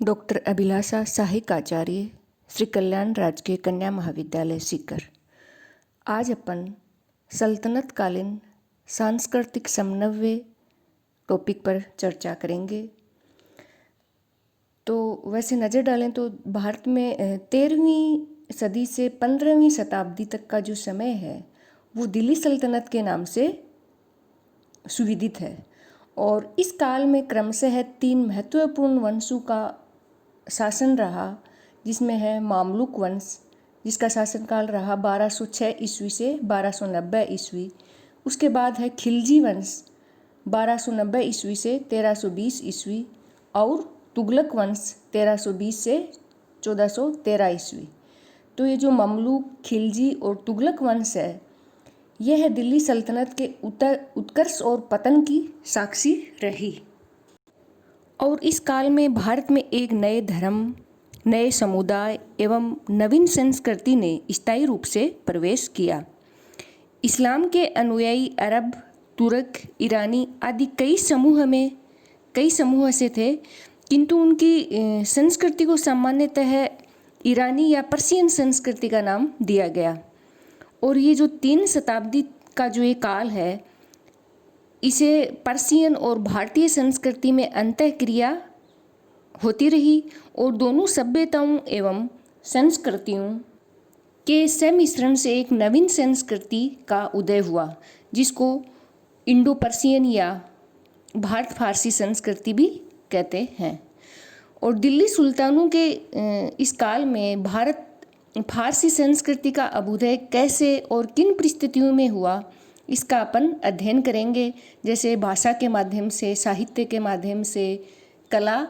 Doctor अभिलाषा सहायक आचार्य, श्री कल्याण राजकीय कन्या महाविद्यालय सीकर। आज अपन सल्तनत कालीन सांस्कृतिक समन्वय टॉपिक पर चर्चा करेंगे। तो वैसे नज़र डालें तो भारत में 13वीं सदी से 15वीं शताब्दी तक का जो समय है वो दिल्ली सल्तनत के नाम से सुविदित है। और इस काल में क्रमशः 3 महत्वपूर्ण वंशों का शासन रहा, जिसमें है मामलुक वंश, जिसका शासनकाल रहा 1206 ईस्वी से 1290 ईस्वी। उसके बाद है खिलजी वंश 1290 ईस्वी से 1320 ईस्वी, और तुगलक वंश 1320 से 1413 ईस्वी। तो ये जो ममलूक, खिलजी और तुगलक वंश है, यह दिल्ली सल्तनत के उत्कर्ष और पतन की साक्षी रही। और इस काल में भारत में एक नए धर्म, नए समुदाय एवं नवीन संस्कृति ने स्थायी रूप से प्रवेश किया। इस्लाम के अनुयायी अरब, तुर्क, ईरानी आदि कई समूह ऐसे थे, किंतु उनकी संस्कृति को सामान्यतः ईरानी या पर्शियन संस्कृति का नाम दिया गया। और ये जो 3 शताब्दी का जो ये काल है, इसे पर्शियन और भारतीय संस्कृति में अंतःक्रिया होती रही और दोनों सभ्यताओं एवं संस्कृतियों के सम्मिश्रण से एक नवीन संस्कृति का उदय हुआ, जिसको इंडो पर्शियन या भारत फारसी संस्कृति भी कहते हैं। और दिल्ली सुल्तानों के इस काल में भारत फारसी संस्कृति का अभ्युदय कैसे और किन परिस्थितियों में हुआ, इसका अपन अध्ययन करेंगे। जैसे भाषा के माध्यम से, साहित्य के माध्यम से, कला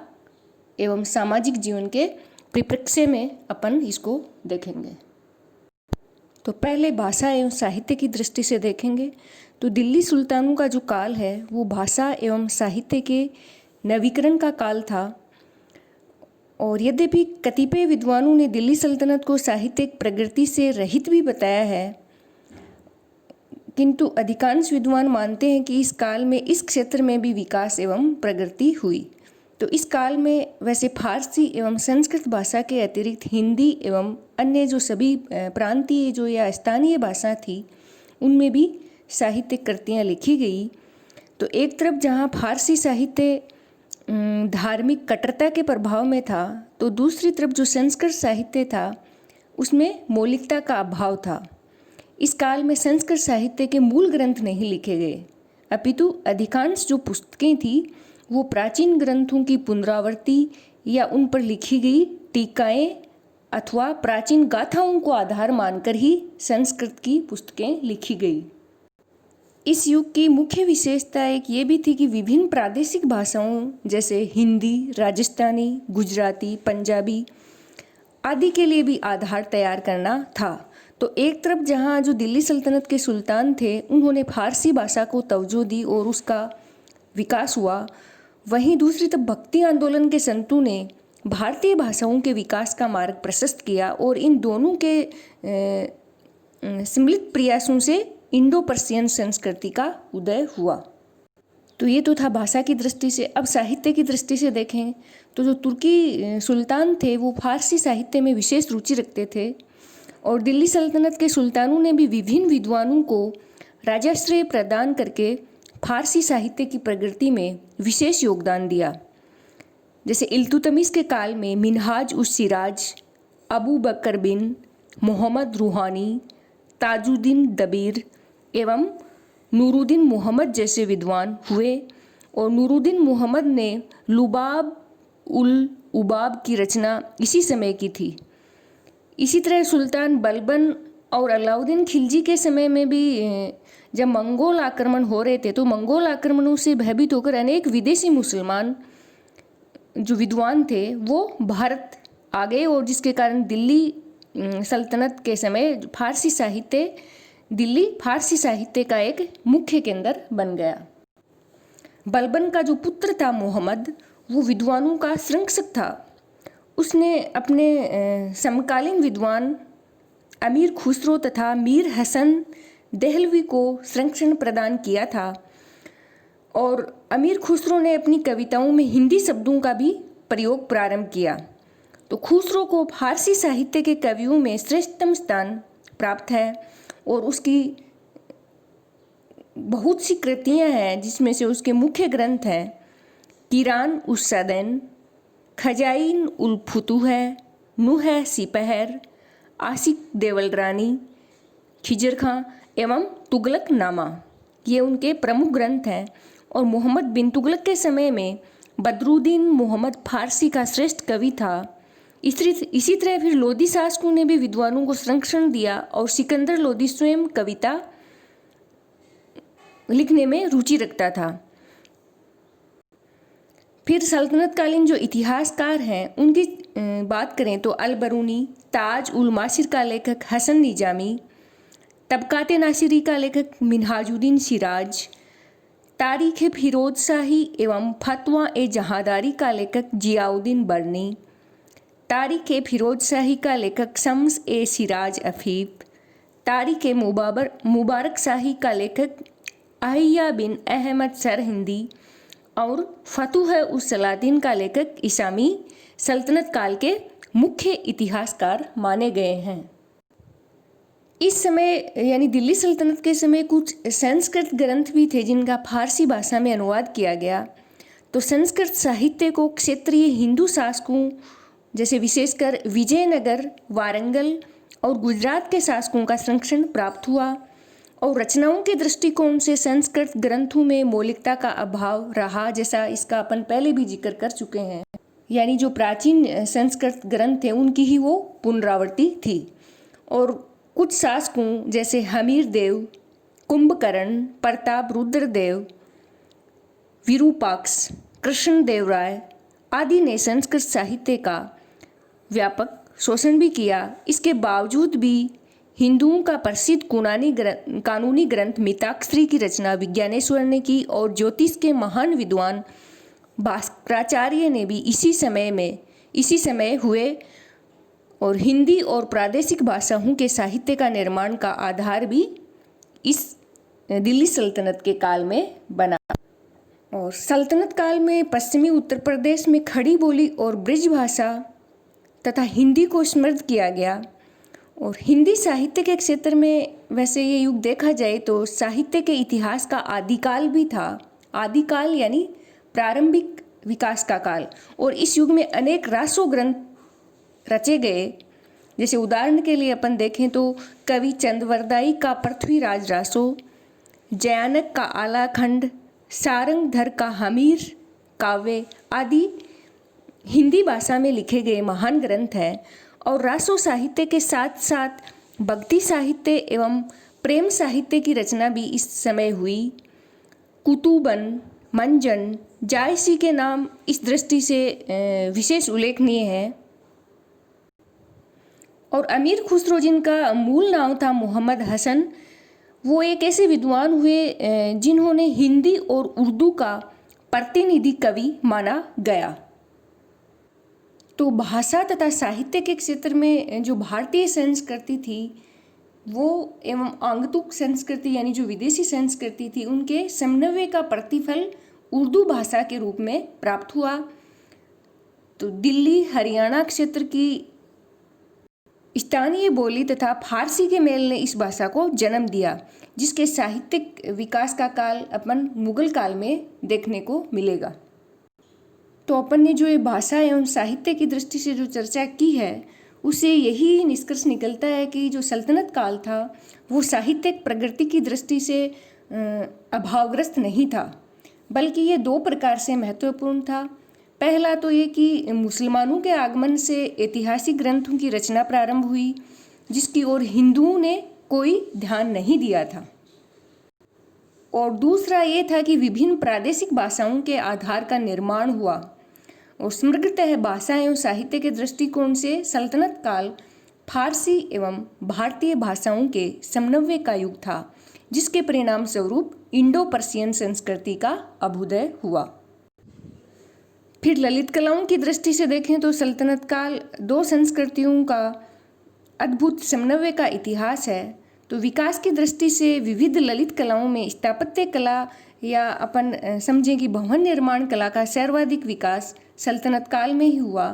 एवं सामाजिक जीवन के परिप्रेक्ष्य में अपन इसको देखेंगे। तो पहले भाषा एवं साहित्य की दृष्टि से देखेंगे तो दिल्ली सुल्तानों का जो काल है वो भाषा एवं साहित्य के नवीकरण का काल था। और यद्यपि कतिपय विद्वानों ने दिल्ली सल्तनत को साहित्यिक प्रगति से रहित भी बताया है, किंतु अधिकांश विद्वान मानते हैं कि इस काल में इस क्षेत्र में भी विकास एवं प्रगति हुई। तो इस काल में वैसे फारसी एवं संस्कृत भाषा के अतिरिक्त हिंदी एवं अन्य जो सभी प्रांतीय जो या स्थानीय भाषा थी, उनमें भी साहित्यिक कृतियाँ लिखी गई। तो एक तरफ जहाँ फारसी साहित्य धार्मिक कट्टरता के प्रभाव में था, तो दूसरी तरफ जो संस्कृत साहित्य था उसमें मौलिकता का अभाव था। इस काल में संस्कृत साहित्य के मूल ग्रंथ नहीं लिखे गए, अपितु अधिकांश जो पुस्तकें थी वो प्राचीन ग्रंथों की पुनरावृत्ति या उन पर लिखी गई टीकाएं अथवा प्राचीन गाथाओं को आधार मानकर ही संस्कृत की पुस्तकें लिखी गई। इस युग की मुख्य विशेषता एक ये भी थी कि विभिन्न प्रादेशिक भाषाओं जैसे हिंदी, राजस्थानी, गुजराती, पंजाबी आदि के लिए भी आधार तैयार करना था। तो एक तरफ जहाँ जो दिल्ली सल्तनत के सुल्तान थे उन्होंने फारसी भाषा को तवज्जो दी और उसका विकास हुआ, वहीं दूसरी तरफ भक्ति आंदोलन के संतों ने भारतीय भाषाओं के विकास का मार्ग प्रशस्त किया और इन दोनों के सम्मिलित प्रयासों से इंडो पर्शियन संस्कृति का उदय हुआ। तो ये तो था भाषा की दृष्टि से। अब साहित्य की दृष्टि से देखें तो जो तुर्की सुल्तान थे वो फारसी साहित्य में विशेष रुचि रखते थे और दिल्ली सल्तनत के सुल्तानों ने भी विभिन्न विद्वानों को राजाश्रय प्रदान करके फारसी साहित्य की प्रगति में विशेष योगदान दिया। जैसे इल्तुतमिश के काल में मिनहाज उस सिराज, अबू बकर बिन, मोहम्मद रूहानी, ताजुद्दीन दबीर एवं नूरुद्दीन मोहम्मद जैसे विद्वान हुए। और नूरुद्दीन मोहम्मद ने लुबाब उल उबाब की रचना इसी समय की थी। इसी तरह सुल्तान बलबन और अलाउद्दीन खिलजी के समय में भी जब मंगोल आक्रमण हो रहे थे, तो मंगोल आक्रमणों से भयभीत होकर अनेक विदेशी मुसलमान जो विद्वान थे वो भारत आ गए और जिसके कारण दिल्ली सल्तनत के समय दिल्ली फारसी साहित्य का एक मुख्य केंद्र बन गया। बलबन का जो पुत्र था मोहम्मद, वो विद्वानों का संरक्षक था। उसने अपने समकालीन विद्वान अमीर खुसरो तथा मीर हसन देहलवी को संरक्षण प्रदान किया था और अमीर खुसरो ने अपनी कविताओं में हिंदी शब्दों का भी प्रयोग प्रारंभ किया। तो खुसरो को फारसी साहित्य के कवियों में श्रेष्ठतम स्थान प्राप्त है और उसकी बहुत सी कृतियाँ हैं, जिसमें से उसके मुख्य ग्रंथ हैं कीरान उस सदैन, खजाइन उल फुतूह है, नूह सिपहर, आशिक देवल रानी, खिजर खां एवं तुगलक नामा। ये उनके प्रमुख ग्रंथ हैं। और मोहम्मद बिन तुगलक के समय में बदरुद्दीन मोहम्मद फारसी का श्रेष्ठ कवि था। इसी तरह फिर लोदी शासकों ने भी विद्वानों को संरक्षण दिया और सिकंदर लोदी स्वयं कविता लिखने में रुचि रखता था। फिर सल्तनतकालीन जो इतिहासकार हैं उनकी बात करें तो अल बरूनी, ताज उल मासिर का लेखक हसन निजामी, तबकाते नासिरी का लेखक मिनहाजुद्दीन सिराज, तारीख़ फिरोज शाही एवं फतवा ए जहादारी का लेखक जियाउद्दीन बर्नी, तारीख़ फिरोज शाही का लेखक शम्स ए सिराज अफीफ, तारीख़ मुबारक शाही का लेखक अहिया बिन अहमद सरहिंदी और फतुह उस सलादीन का लेखक इसामी सल्तनत काल के मुख्य इतिहासकार माने गए हैं। इस समय यानी दिल्ली सल्तनत के समय कुछ संस्कृत ग्रंथ भी थे जिनका फारसी भाषा में अनुवाद किया गया। तो संस्कृत साहित्य को क्षेत्रीय हिंदू शासकों जैसे विशेषकर विजयनगर, वारंगल और गुजरात के शासकों का संरक्षण प्राप्त हुआ। और रचनाओं के दृष्टिकोण से संस्कृत ग्रंथों में मौलिकता का अभाव रहा, जैसा इसका अपन पहले भी जिक्र कर चुके हैं। यानी जो प्राचीन संस्कृत ग्रंथ थे उनकी ही वो पुनरावृत्ति थी। और कुछ शासकों जैसे हमीर देव, कुंभकर्ण, प्रताप रुद्रदेव, विरूपाक्ष, कृष्णदेव राय आदि ने संस्कृत साहित्य का व्यापक शोषण भी किया। इसके बावजूद भी हिंदुओं का प्रसिद्ध कानूनी ग्रंथ मिताक्षरी की रचना विज्ञानेश्वर ने की और ज्योतिष के महान विद्वान भास्कराचार्य ने भी इसी समय हुए। और हिंदी और प्रादेशिक भाषाओं के साहित्य का निर्माण का आधार भी इस दिल्ली सल्तनत के काल में बना। और सल्तनत काल में पश्चिमी उत्तर प्रदेश में खड़ी बोली और ब्रिज भाषा तथा हिंदी को समृद्ध किया गया। और हिंदी साहित्य के क्षेत्र में वैसे ये युग देखा जाए तो साहित्य के इतिहास का आदिकाल भी था। आदिकाल यानी प्रारंभिक विकास का काल। और इस युग में अनेक रासो ग्रंथ रचे गए। जैसे उदाहरण के लिए अपन देखें तो कवि चंदवरदाई का पृथ्वीराज रासो, जयानक का आलाखंड, सारंगधर का हमीर काव्य आदि हिंदी भाषा में लिखे गए महान ग्रंथ हैं। और रासो साहित्य के साथ साथ भक्ति साहित्य एवं प्रेम साहित्य की रचना भी इस समय हुई। कुतुबन, मंजन, जायसी के नाम इस दृष्टि से विशेष उल्लेखनीय है। और अमीर खुसरो जिनका मूल नाम था मोहम्मद हसन, वो एक ऐसे विद्वान हुए जिन्होंने हिंदी और उर्दू का प्रतिनिधि कवि माना गया। तो भाषा तथा साहित्य के क्षेत्र में जो भारतीय संस्कृति थी वो एवं आंगतुक संस्कृति यानी जो विदेशी संस्कृति थी उनके समन्वय का प्रतिफल उर्दू भाषा के रूप में प्राप्त हुआ। तो दिल्ली हरियाणा क्षेत्र की स्थानीय बोली तथा फारसी के मेल ने इस भाषा को जन्म दिया, जिसके साहित्यिक विकास का काल अपन मुगल काल में देखने को मिलेगा। तो अपन ने जो ये भाषा एवं साहित्य की दृष्टि से जो चर्चा की है उससे यही निष्कर्ष निकलता है कि जो सल्तनत काल था वो साहित्यिक प्रगति की दृष्टि से अभावग्रस्त नहीं था, बल्कि ये दो प्रकार से महत्वपूर्ण था। पहला तो ये कि मुसलमानों के आगमन से ऐतिहासिक ग्रंथों की रचना प्रारंभ हुई, जिसकी ओर हिंदुओं ने कोई ध्यान नहीं दिया था। और दूसरा ये था कि विभिन्न प्रादेशिक भाषाओं के आधार का निर्माण हुआ। और समग्रतः भाषा एवं साहित्य के दृष्टिकोण से सल्तनत काल फारसी एवं भारतीय भाषाओं के समन्वय का युग था, जिसके परिणाम स्वरूप इंडो पर्शियन संस्कृति का अभ्युदय हुआ। फिर ललित कलाओं की दृष्टि से देखें तो सल्तनत काल दो संस्कृतियों का अद्भुत समन्वय का इतिहास है। तो विकास की दृष्टि से विविध ललित कलाओं में स्थापत्य कला या अपन समझें कि भवन निर्माण कला का सर्वाधिक विकास सल्तनत काल में ही हुआ।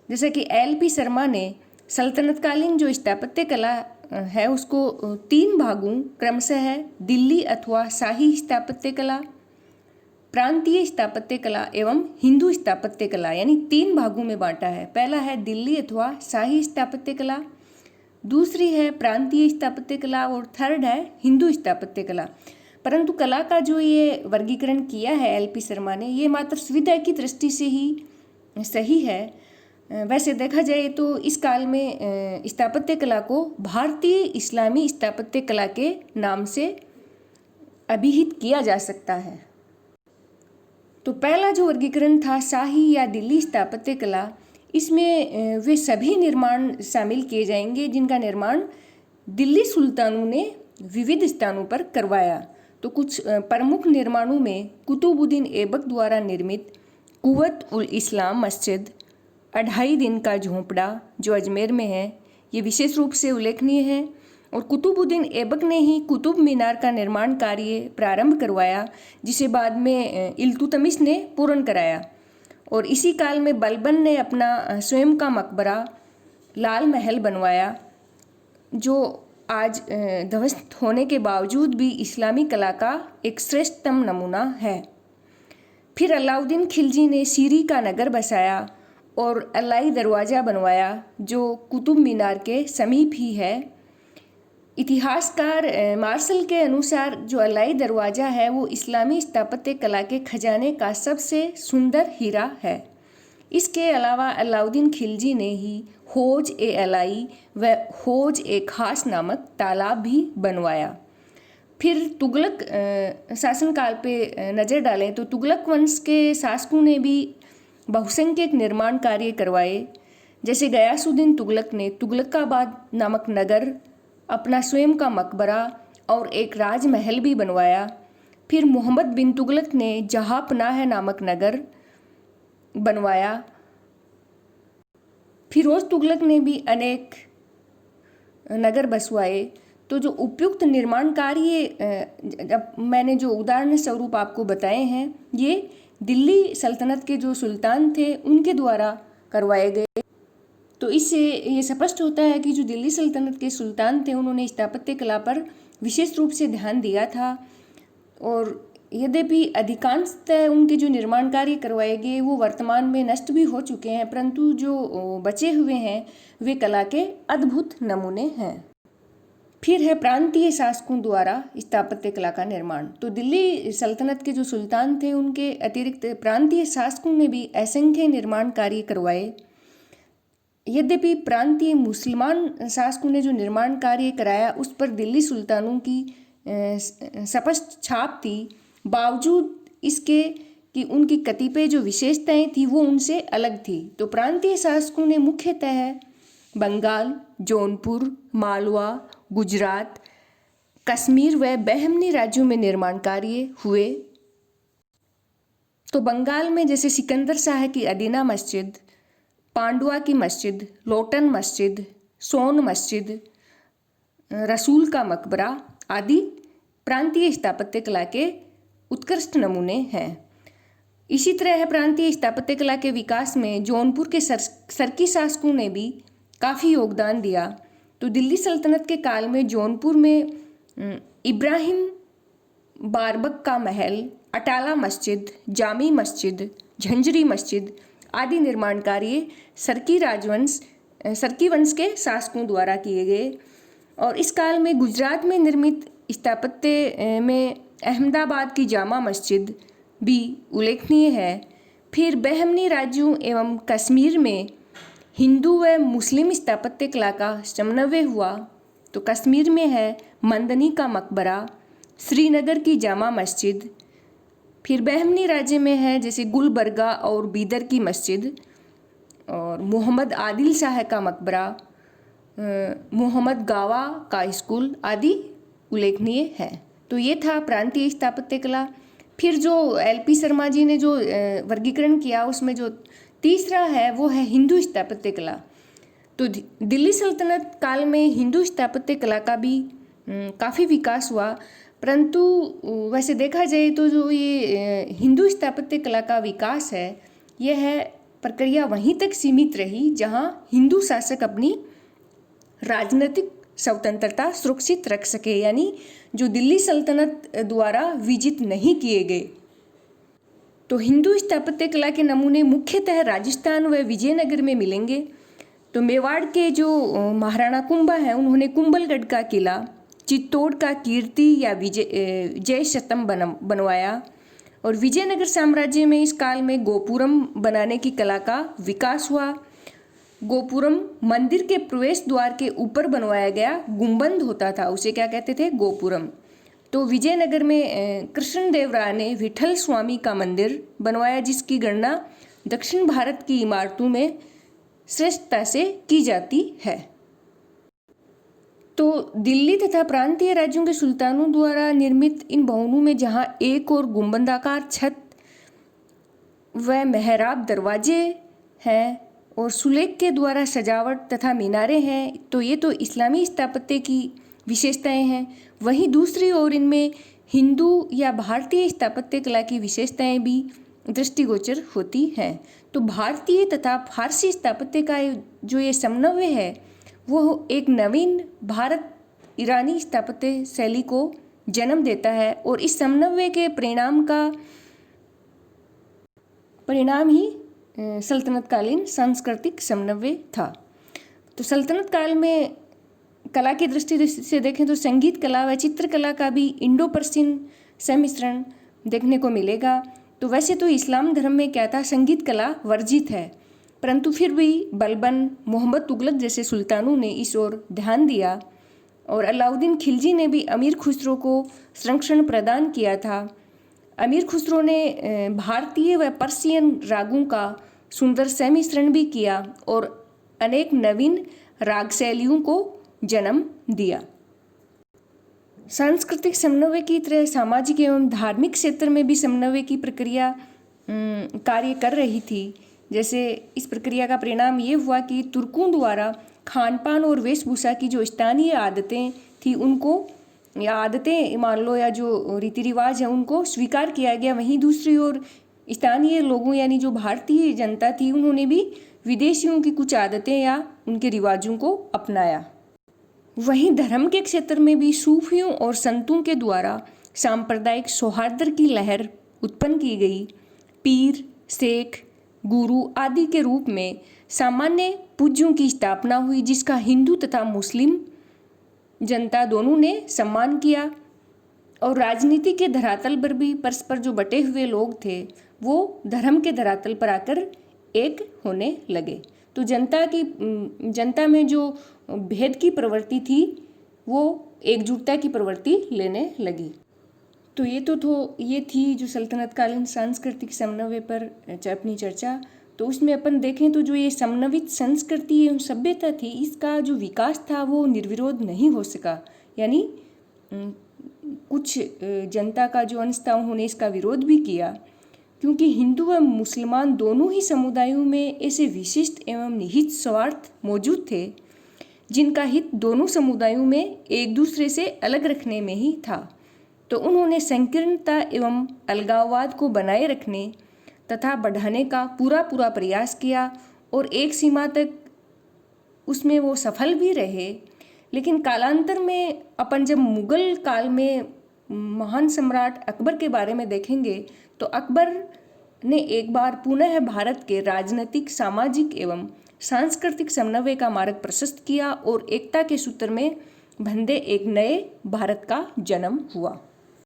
जैसे कि एल.पी. शर्मा ने सल्तनतकालीन जो स्थापत्य कला है उसको 3 भागों क्रमशः दिल्ली अथवा शाही स्थापत्य कला, प्रांतीय स्थापत्य कला एवं हिंदू स्थापत्य कला यानी 3 भागों में बांटा है। पहला है दिल्ली अथवा शाही स्थापत्य कला, दूसरी है प्रांतीय स्थापत्य कला और थर्ड है हिंदू स्थापत्य कला। परंतु कला का जो ये वर्गीकरण किया है एल.पी. शर्मा ने, ये मात्र सुविधा की दृष्टि से ही सही है। वैसे देखा जाए तो इस काल में स्थापत्य कला को भारतीय इस्लामी स्थापत्य कला के नाम से अभिहित किया जा सकता है। तो पहला जो वर्गीकरण था शाही या दिल्ली स्थापत्य कला, इसमें वे सभी निर्माण शामिल किए जाएंगे जिनका निर्माण दिल्ली सुल्तानों ने विविध स्थानों पर करवाया। तो कुछ प्रमुख निर्माणों में कुतुबुद्दीन ऐबक द्वारा निर्मित कुव्वत उल इस्लाम मस्जिद, 2.5 दिन का झोंपड़ा जो अजमेर में है, ये विशेष रूप से उल्लेखनीय है। और कुतुबुद्दीन ऐबक ने ही कुतुब मीनार का निर्माण कार्य प्रारंभ करवाया, जिसे बाद में इल्तुतमिश ने पूर्ण कराया। और इसी काल में बलबन ने अपना स्वयं का मकबरा लाल महल बनवाया, जो आज ध्वस्त होने के बावजूद भी इस्लामी कला का एक श्रेष्ठतम नमूना है। फिर अलाउद्दीन खिलजी ने सीरी का नगर बसाया और अलाई दरवाज़ा बनवाया, जो कुतुब मीनार के समीप ही है। इतिहासकार मार्शल के अनुसार जो अलाई दरवाज़ा है वो इस्लामी स्थापत्य कला के खजाने का सबसे सुंदर हीरा है। इसके अलावा अलाउद्दीन खिलजी ने ही हौज ए अलाई व हौज ए खास नामक तालाब भी बनवाया। फिर तुगलक शासनकाल पे नज़र डालें तो तुगलक वंश के शासकों ने भी बहुसंख्यक निर्माण कार्य करवाए। जैसे गयासुद्दीन तुगलक ने तुगलकाबाद नामक नगर, अपना स्वयं का मकबरा और एक राजमहल भी बनवाया। फिर मोहम्मद बिन तुगलक ने जहांपनाह नामक नगर बनवाया। फिरोज तुगलक ने भी अनेक नगर बसवाए। तो जो उपयुक्त निर्माण कार्य जब मैंने जो उदाहरण स्वरूप आपको बताए हैं, ये दिल्ली सल्तनत के जो सुल्तान थे उनके द्वारा करवाए गए। तो इससे ये स्पष्ट होता है कि जो दिल्ली सल्तनत के सुल्तान थे उन्होंने स्थापत्य कला पर विशेष रूप से ध्यान दिया था। और यद्यपि अधिकांशतः उनके जो निर्माण कार्य करवाए गए वो वर्तमान में नष्ट भी हो चुके हैं, परंतु जो बचे हुए हैं वे कला के अद्भुत नमूने हैं। फिर है प्रांतीय शासकों द्वारा स्थापत्य कला का निर्माण। तो दिल्ली सल्तनत के जो सुल्तान थे उनके अतिरिक्त प्रांतीय शासकों ने भी असंख्य निर्माण कार्य करवाए। यद्यपि प्रांतीय मुसलमान शासकों ने जो निर्माण कार्य कराया उस पर दिल्ली सुल्तानों की स्पष्ट छाप थी, बावजूद इसके कि उनकी कतिपय जो विशेषताएं थी वो उनसे अलग थी। तो प्रांतीय शासकों ने मुख्यतः बंगाल, जौनपुर, मालवा, गुजरात, कश्मीर व बहमनी राज्यों में निर्माण कार्य हुए। तो बंगाल में जैसे सिकंदर शाह की अदीना मस्जिद, पांडुआ की मस्जिद, लोटन मस्जिद, सोन मस्जिद, रसूल का मकबरा आदि प्रांतीय स्थापत्य कला के उत्कृष्ट नमूने हैं। इसी तरह है प्रांतीय स्थापत्य कला के विकास में जौनपुर के सरकी शासकों ने भी काफ़ी योगदान दिया। तो दिल्ली सल्तनत के काल में जौनपुर में इब्राहिम बारबक का महल, अटाला मस्जिद, जामी मस्जिद, झंझरी मस्जिद आदि निर्माण कार्य सरकी वंश के शासकों द्वारा किए गए। और इस काल में गुजरात में निर्मित स्थापत्य में अहमदाबाद की जामा मस्जिद भी उल्लेखनीय है। फिर बहमनी राज्यों एवं कश्मीर में हिंदू व मुस्लिम स्थापत्य कला का समन्वय हुआ। तो कश्मीर में है मंदनी का मकबरा, श्रीनगर की जामा मस्जिद। फिर बहमनी राज्य में है जैसे गुलबर्गा और बीदर की मस्जिद और मोहम्मद आदिल शाह का मकबरा, मोहम्मद गावा का स्कूल आदि उल्लेखनीय है। तो ये था प्रांतीय स्थापत्य कला। फिर जो एल.पी. शर्मा जी ने जो वर्गीकरण किया उसमें जो तीसरा है वो है हिंदू स्थापत्य कला। तो दिल्ली सल्तनत काल में हिंदू स्थापत्य कला का भी काफ़ी विकास हुआ, परंतु वैसे देखा जाए तो जो ये हिंदू स्थापत्य कला का विकास है यह प्रक्रिया वहीं तक सीमित रही जहां हिंदू शासक अपनी राजनीतिक स्वतंत्रता सुरक्षित रख सके, यानी जो दिल्ली सल्तनत द्वारा विजित नहीं किए गए। तो हिंदू स्थापत्य कला के नमूने मुख्यतः राजस्थान व विजयनगर में मिलेंगे। तो मेवाड़ के जो महाराणा कुंभा हैं, उन्होंने कुंभलगढ़ का किला, चित्तौड़ का कीर्ति या जय शतम बनवाया। और विजयनगर साम्राज्य में इस काल में गोपुरम बनाने की कला का विकास हुआ। गोपुरम मंदिर के प्रवेश द्वार के ऊपर बनवाया गया गुंबद होता था, उसे क्या कहते थे? गोपुरम। तो विजयनगर में कृष्णदेव राय ने विठल स्वामी का मंदिर बनवाया, जिसकी गणना दक्षिण भारत की इमारतों में श्रेष्ठता से की जाती है। तो दिल्ली तथा प्रांतीय राज्यों के सुल्तानों द्वारा निर्मित इन भवनों में जहां एक और गुंबदाकार छत व मेहराब दरवाजे हैं और सुलेख के द्वारा सजावट तथा मीनारें हैं, तो ये तो इस्लामी स्थापत्य की विशेषताएं हैं। वहीं दूसरी ओर इनमें हिंदू या भारतीय स्थापत्य कला की विशेषताएं भी दृष्टिगोचर होती हैं। तो भारतीय तथा फारसी स्थापत्य का जो ये समन्वय है, वो एक नवीन भारत ईरानी स्थापत्य शैली को जन्म देता है और इस समन्वय के परिणाम ही सल्तनतकालीन सांस्कृतिक समन्वय था। तो सल्तनत काल में कला की दृष्टि से देखें तो संगीत कला व चित्रकला का भी इंडो पर्शियन सम्मिश्रण देखने को मिलेगा। तो वैसे तो इस्लाम धर्म में क्या था, संगीत कला वर्जित है, परंतु फिर भी बलबन, मोहम्मद तुगलक जैसे सुल्तानों ने इस ओर ध्यान दिया और अलाउद्दीन खिलजी ने भी अमीर खुसरो को संरक्षण प्रदान किया था। अमीर खुसरो ने भारतीय व पर्शियन रागों का सुंदर सम्मिश्रण भी किया और अनेक नवीन राग शैलियों को जन्म दिया। सांस्कृतिक समन्वय की तरह सामाजिक एवं धार्मिक क्षेत्र में भी समन्वय की प्रक्रिया कार्य कर रही थी। जैसे इस प्रक्रिया का परिणाम ये हुआ कि तुर्कों द्वारा खान पान और वेशभूषा की जो स्थानीय आदतें थी उनको, या आदतें मान लो, या जो रीति रिवाज है उनको स्वीकार किया गया। वहीं दूसरी ओर स्थानीय लोगों यानी जो भारतीय जनता थी, उन्होंने भी विदेशियों की कुछ आदतें या उनके रिवाजों को अपनाया। वहीं धर्म के क्षेत्र में भी सूफियों और संतों के द्वारा सांप्रदायिक सौहार्द की लहर उत्पन्न की गई। पीर, शेख, गुरु आदि के रूप में सामान्य पूज्यों की स्थापना हुई, जिसका हिंदू तथा मुस्लिम जनता दोनों ने सम्मान किया। और राजनीति के धरातल पर भी परस्पर जो बटे हुए लोग थे, वो धर्म के धरातल पर आकर एक होने लगे। तो जनता में जो भेद की प्रवृत्ति थी, वो एकजुटता की प्रवृत्ति लेने लगी। तो ये थी जो सल्तनतकालीन सांस्कृतिक समन्वय पर अपनी चर्चा। तो उसमें अपन देखें तो जो ये समन्वित संस्कृति एवं सभ्यता थी, इसका जो विकास था वो निर्विरोध नहीं हो सका। यानी कुछ जनता का जो अंश था, उन्होंने इसका विरोध भी किया, क्योंकि हिंदू व मुसलमान दोनों ही समुदायों में ऐसे विशिष्ट एवं निहित स्वार्थ मौजूद थे जिनका हित दोनों समुदायों में एक दूसरे से अलग रखने में ही था। तो उन्होंने संकीर्णता एवं अलगाववाद को बनाए रखने तथा बढ़ाने का पूरा प्रयास किया और एक सीमा तक उसमें वो सफल भी रहे। लेकिन कालांतर में अपन जब मुगल काल में महान सम्राट अकबर के बारे में देखेंगे, तो अकबर ने एक बार पुनः भारत के राजनीतिक, सामाजिक एवं सांस्कृतिक समन्वय का मार्ग प्रशस्त किया और एकता के सूत्र में बंधे एक नए भारत का जन्म हुआ।